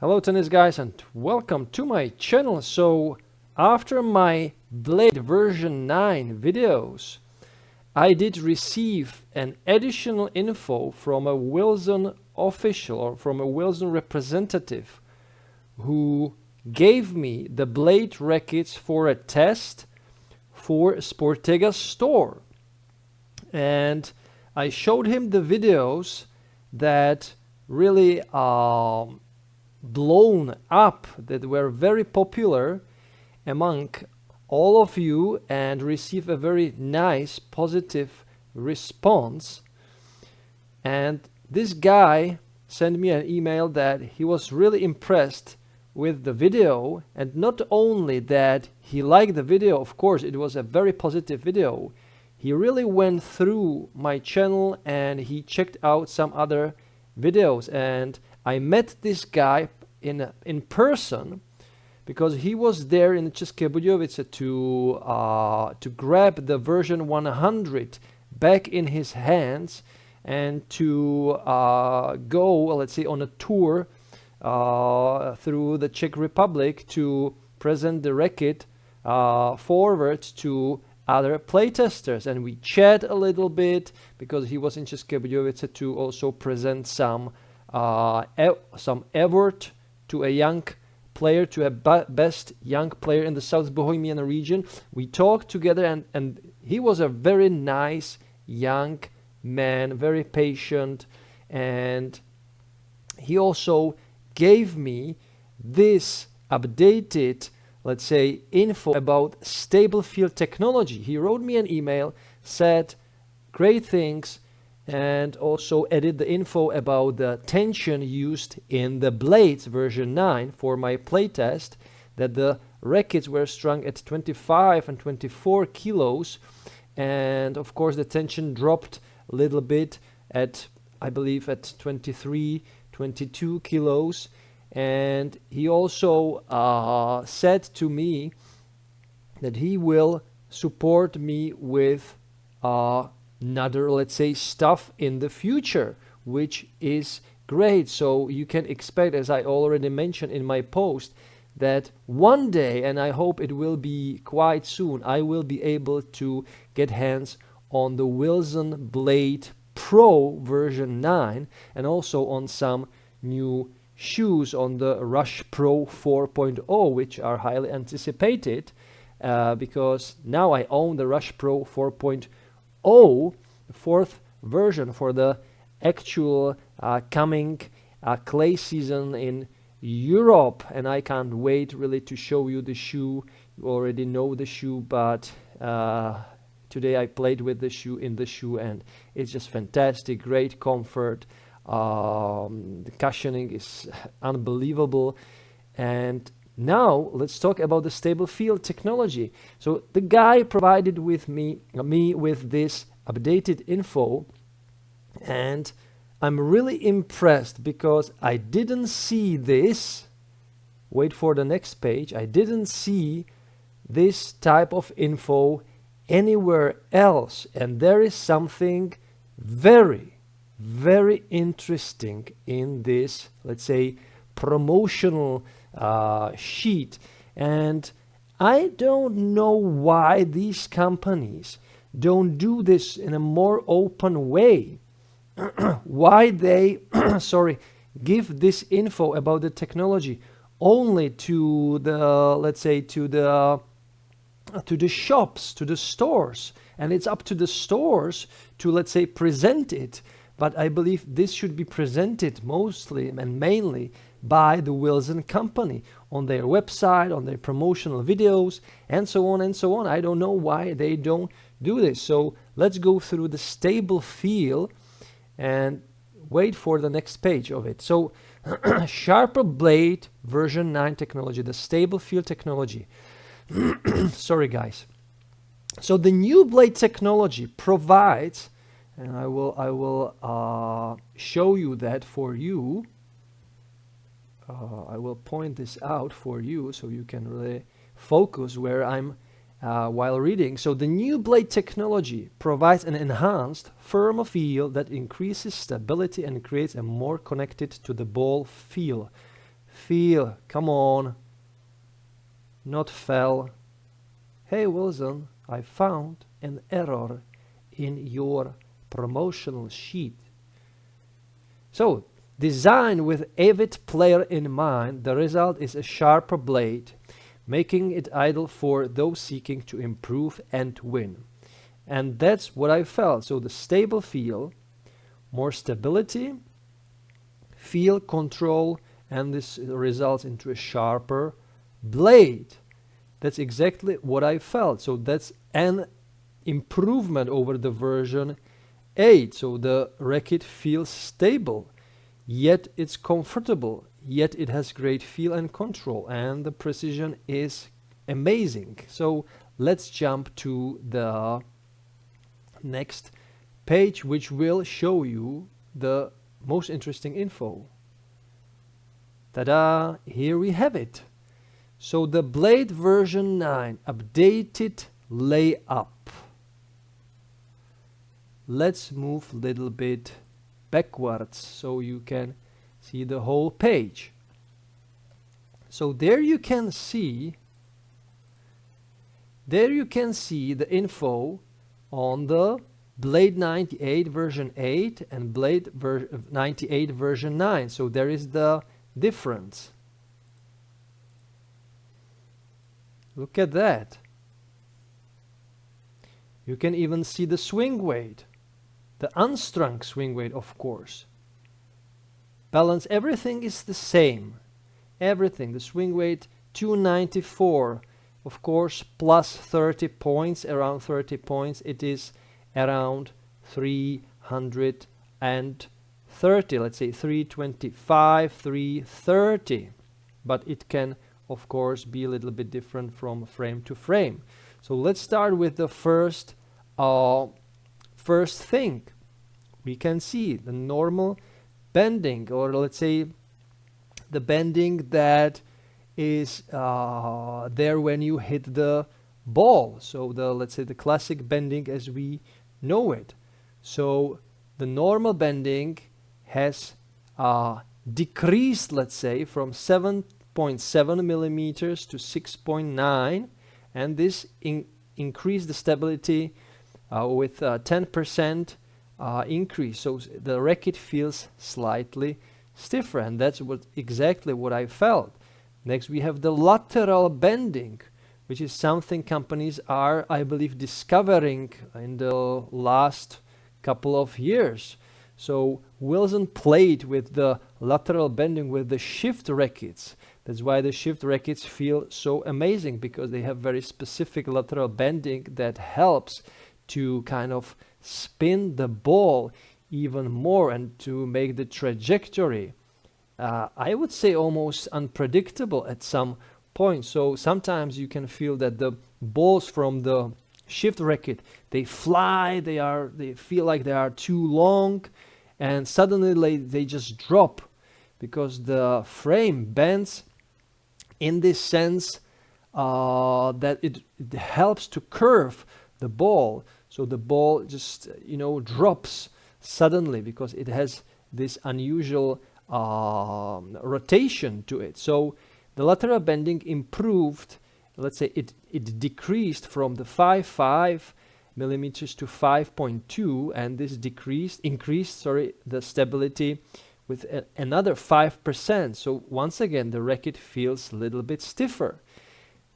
Hello tennis guys and welcome to my channel. So after my Blade version 9 videos, I did receive an additional info from a Wilson official or from a Wilson representative who gave me the Blade rackets for a test for Sportega's store. And I showed him the videos that really blown up, that were very popular among all of you and received a very nice positive response. And this guy sent me an email that he was really impressed with the video, and not only that he liked the video, of course it was a very positive video, he really went through my channel and he checked out some other videos. And I met this guy in person because he was there in České Budějovice to grab the version 100 back in his hands and to go, let's say, on a tour through the Czech Republic to present the racket forward to other playtesters. And we chat a little bit because he was in České Budějovice to also present some award to a young player, to a best young player in the South Bohemian region. We talked together and he was a very nice young man, very patient, and he also gave me this updated, let's say, info about StableFeel technology. He wrote me an email, said great things, and also added the info about the tension used in the Blades version 9 for my playtest, that the rackets were strung at 25 and 24 kilos, and of course the tension dropped a little bit at, I believe, at 23, 22 kilos. And he also said to me that he will support me with another, let's say, stuff in the future, which is great. So you can expect, as I already mentioned in my post, that one day, and I hope it will be quite soon, I will be able to get hands on the Wilson Blade Pro version 9 and also on some new shoes, on the Rush Pro 4.0, which are highly anticipated because now I own the Rush Pro 4.0, the fourth version for the actual coming clay season in Europe, and I can't wait really to show you the shoe. You already know the shoe, but today I played with the shoe, and it's just fantastic, great comfort. The cushioning is unbelievable. And now let's talk about the StableFeel technology. So the guy provided with me with this updated info, and I'm really impressed because I didn't see this. Wait for the next page. I didn't see this type of info anywhere else, and there is something very, very interesting in this, let's say, promotional sheet. And I don't know why these companies don't do this in a more open way. Why they give this info about the technology only to the, let's say, to the shops, to the stores, and it's up to the stores to, let's say, present it. But I believe this should be presented mostly and mainly by the Wilson company on their website, on their promotional videos, and so on and so on. I don't know why they don't do this. So let's go through the StableFeel and wait for the next page of it. So Sharper Blade version 9 technology, the StableFeel technology. Sorry guys. So the new blade technology provides, and I will show you that for you. I will point this out for you so you can really focus where I'm while reading. So the new blade technology provides an enhanced, firmer feel that increases stability and creates a more connected to the ball feel. feel, come on, not fell. Hey Wilson, I found an error in your promotional sheet. So, designed with avid player in mind, the result is a sharper blade, making it ideal for those seeking to improve and win. And that's what I felt. So the stable feel, more stability, feel control, and this results into a sharper blade. That's exactly what I felt. So that's an improvement over the version 8. So the racket feels stable, yet it's comfortable, yet it has great feel and control, and the precision is amazing. So let's jump to the next page, which will show you the most interesting info. Ta-da! Here we have it. So the blade version 9 updated layup. Let's move a little bit backwards so you can see the whole page. So there you can see the info on the Blade 98 version 8 and Blade 98 version 9. So there is the difference. Look at that. You can even see the swing weight, the unstrung swing weight, of course. Balance, everything is the same. Everything, the swing weight 294, of course, plus 30 points, around 30 points. It is around 330, let's say 325, 330. But it can, of course, be a little bit different from frame to frame. So let's start with the first thing. We can see the normal bending, or let's say the bending that is there when you hit the ball. So let's say the classic bending as we know it. So the normal bending has decreased, let's say, from 7.7 millimeters to 6.9, and this increased the stability with 10% increase. So the racket feels slightly stiffer, and that's exactly what I felt. Next we have the lateral bending, which is something companies are, I believe, discovering in the last couple of years. So Wilson played with the lateral bending with the shift rackets. That's why the shift rackets feel so amazing, because they have very specific lateral bending that helps to kind of spin the ball even more and to make the trajectory, I would say, almost unpredictable at some point. So sometimes you can feel that the balls from the shift racket, they fly, they feel like they are too long, and suddenly they just drop because the frame bends in this sense that it helps to curve the ball. So the ball just drops suddenly because it has this unusual rotation to it. So the lateral bending improved. Let's say it decreased from the 5.5 millimeters to 5.2, and this increased the stability with another 5%. So once again, the racket feels a little bit stiffer.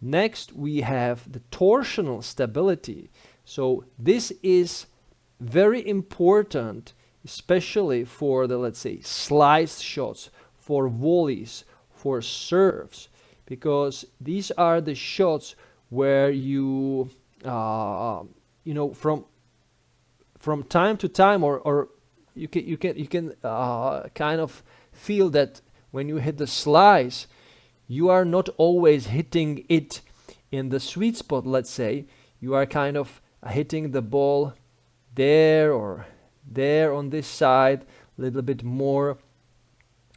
Next, we have the torsional stability. So this is very important, especially for the, let's say, slice shots, for volleys, for serves, because these are the shots where you from time to time, or you can kind of feel that when you hit the slice, you are not always hitting it in the sweet spot. Let's say you are kind of hitting the ball there or there on this side, a little bit more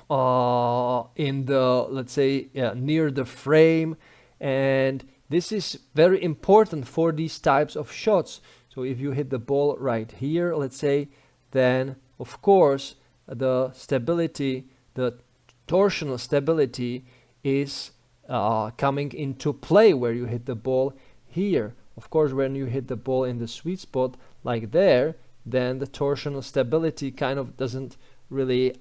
in the, let's say, near the frame, and this is very important for these types of shots. So if you hit the ball right here, let's say, then of course the stability, the torsional stability is coming into play, where you hit the ball here. Of course, when you hit the ball in the sweet spot like there, then the torsional stability kind of doesn't really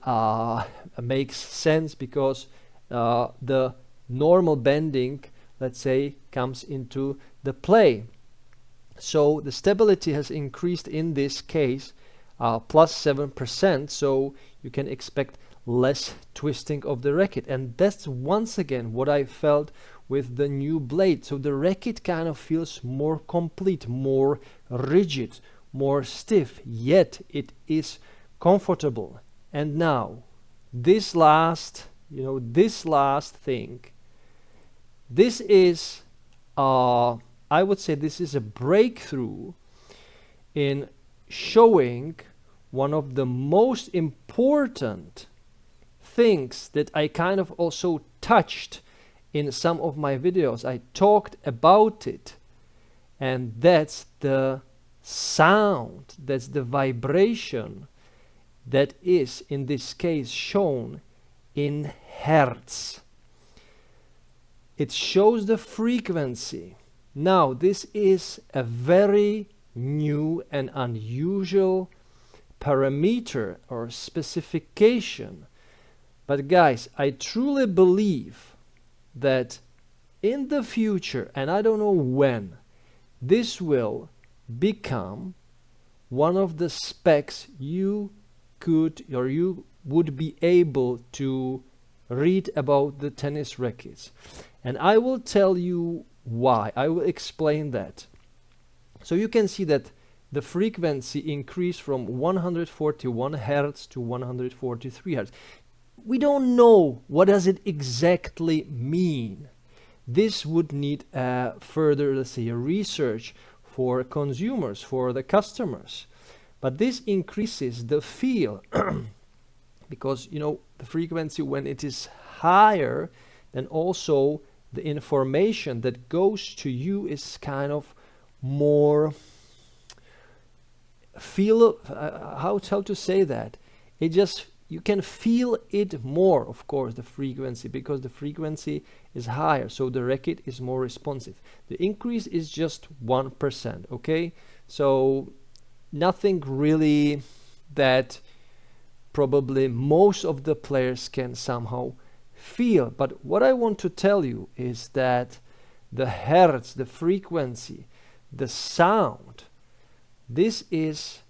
makes sense, because the normal bending, let's say, comes into the play. So the stability has increased in this case plus 7%, so you can expect less twisting of the racket. And that's once again what I felt with the new blade. So the racket kind of feels more complete, more rigid, more stiff, yet it is comfortable. And now this last thing, this is I would say this is a breakthrough in showing one of the most important things that I kind of also touched in some of my videos. I talked about it, and that's the sound, that's the vibration that is in this case shown in hertz. It shows the frequency. Now this is a very new and unusual parameter or specification, but guys, I truly believe that in the future, and I don't know when, this will become one of the specs you could or you would be able to read about the tennis rackets. And I will tell you why. I will explain that. So you can see that the frequency increased from 141 hertz to 143 hertz. We don't know what does it exactly mean. This would need further, let's say, research for consumers, for the customers. But this increases the feel because, you know, the frequency, when it is higher, then also the information that goes to you is kind of more feel, how to say that, it just, you can feel it more, of course, the frequency, because the frequency is higher, so the racket is more responsive. The increase is just 1%, okay? So nothing really that probably most of the players can somehow feel. But what I want to tell you is that the hertz, the frequency, the sound, this is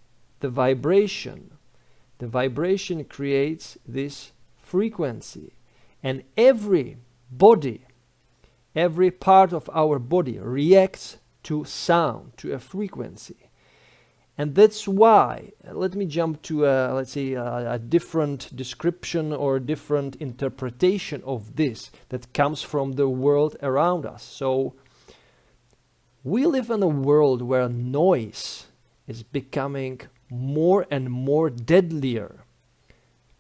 the vibration. The vibration creates this frequency, and every body, every part of our body reacts to sound, to a frequency. And that's why, let me jump to let's say a different description or different interpretation of this that comes from the world around us. So we live in a world where noise is becoming more and more deadlier.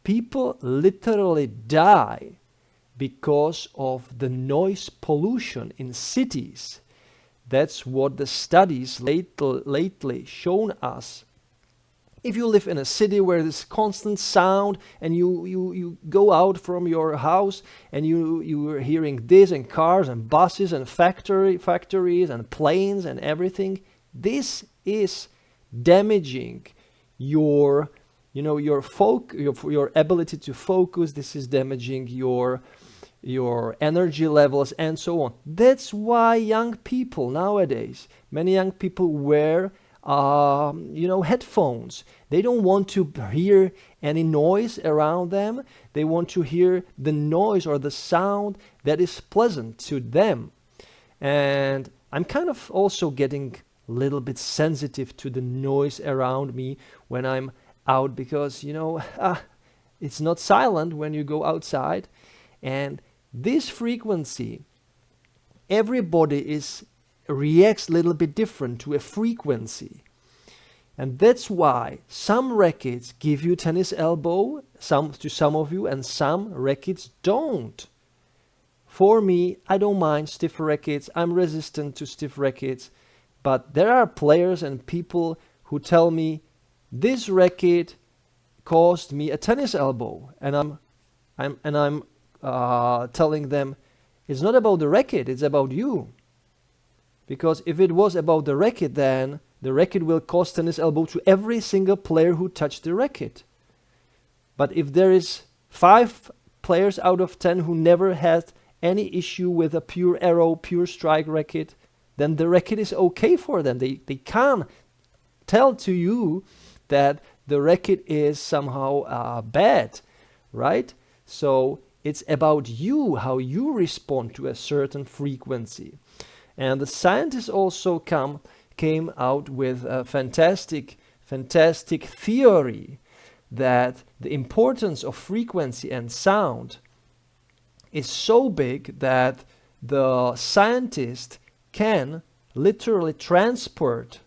People literally die because of the noise pollution in cities. That's what the studies lately shown us. If you live in a city where there's constant sound, and you go out from your house and you're hearing this, and cars and buses and factories and planes and everything, this is damaging your ability to focus. This is damaging your energy levels and so on. That's why young people nowadays, many young people wear headphones. They don't want to hear any noise around them. They want to hear the noise or the sound that is pleasant to them. And I'm kind of also getting a little bit sensitive to the noise around me when I'm out, because it's not silent when you go outside. And this frequency, everybody reacts a little bit different to a frequency. And that's why some rackets give you tennis elbow, to some of you, and some rackets don't. For me, I don't mind stiff rackets. I'm resistant to stiff rackets. But there are players and people who tell me, this racket caused me a tennis elbow. And I'm I'm telling them it's not about the racket, it's about you. Because if it was about the racket, then the racket will cause tennis elbow to every single player who touched the racket. But if there is 5 players out of 10 who never had any issue with a pure arrow, pure strike racket, then the racket is okay for them. They can't tell to you that the racket is somehow bad, right? So it's about you, how you respond to a certain frequency. And the scientists also came out with a fantastic theory that the importance of frequency and sound is so big that the scientist can literally transport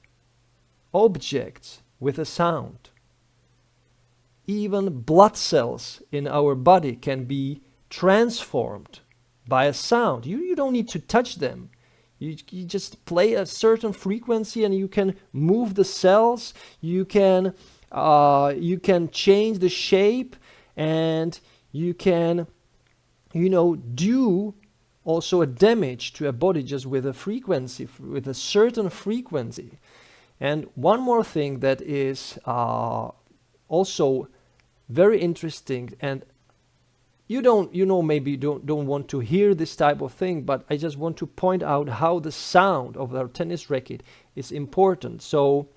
objects with a sound. Even blood cells in our body can be transformed by a sound. You don't need to touch them. You just play a certain frequency and you can move the cells. You can change the shape, and you can, do also a damage to a body just with a frequency, with a certain frequency. And one more thing that is also very interesting, and maybe don't want to hear this type of thing, but I just want to point out how the sound of our tennis racket is important. So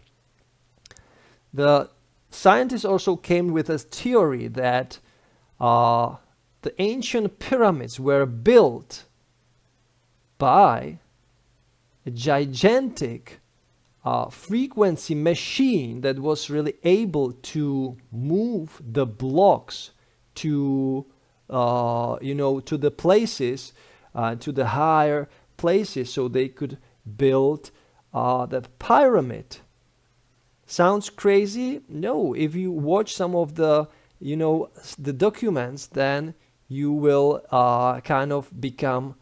the scientists also came with a theory that the ancient pyramids were built by a gigantic frequency machine that was really able to move the blocks to the places, to the higher places, so they could build the pyramid. Sounds crazy? No. If you watch some of the documents, then you will kind of become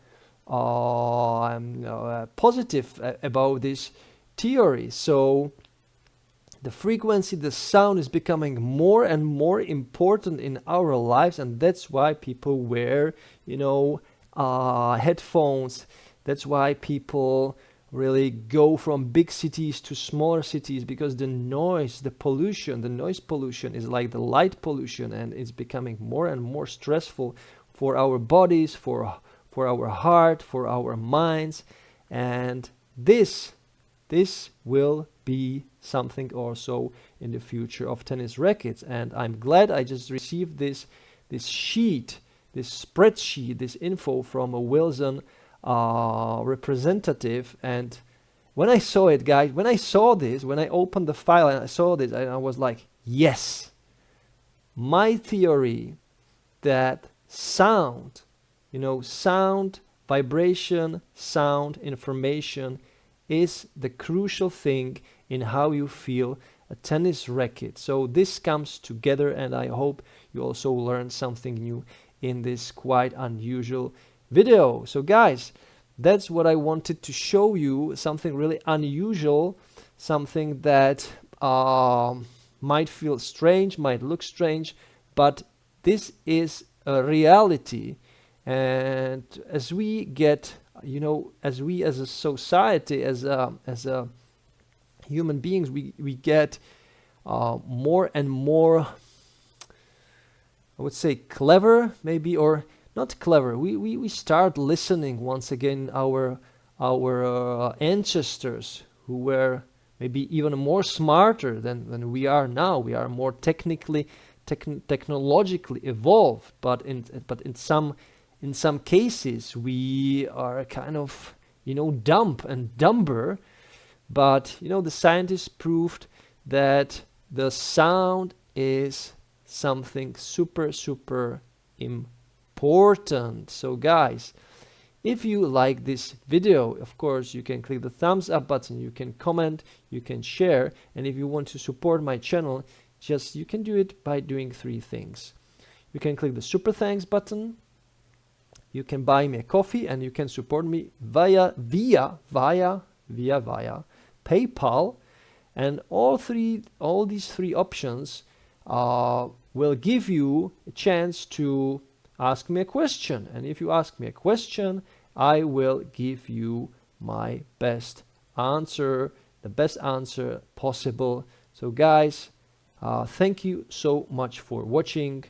positive about this theory. So the frequency, the sound is becoming more and more important in our lives, and that's why people wear, headphones. That's why people really go from big cities to smaller cities, because the noise pollution is like the light pollution, and it's becoming more and more stressful for our bodies, for our heart, for our minds. And this will be something also in the future of tennis rackets. And I'm glad I just received this spreadsheet, this info from a Wilson representative. And when I saw it, guys, when I opened the file and I saw this, I was like, yes, my theory that sound, sound, vibration, sound, information is the crucial thing in how you feel a tennis racket. So this comes together, and I hope you also learned something new in this quite unusual video. So guys, that's what I wanted to show you, something really unusual, something that might feel strange, might look strange, but this is a reality. And as we get, as we as a society, as a human beings, we get more and more, I would say, clever, maybe, or not clever. We start listening once again our ancestors, who were maybe even more smarter than we are now. We are more technologically evolved, but in some cases we are kind of dumb and dumber. But the scientists proved that the sound is something super important. So guys, if you like this video, of course you can click the thumbs up button, you can comment, you can share, and if you want to support my channel, you can do it by doing 3 things. You can click the super thanks button, you can buy me a coffee, and you can support me via PayPal. And all these three options will give you a chance to ask me a question. And if you ask me a question, I will give you my best answer, the best answer possible. So guys, thank you so much for watching.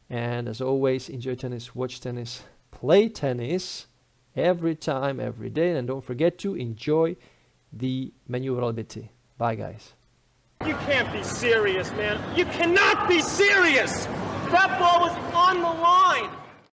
And as always, enjoy tennis, watch tennis, play tennis every time, every day. And don't forget to enjoy the manooovrlbity. Bye guys. You can't be serious, man. You cannot be serious! That ball was on the line!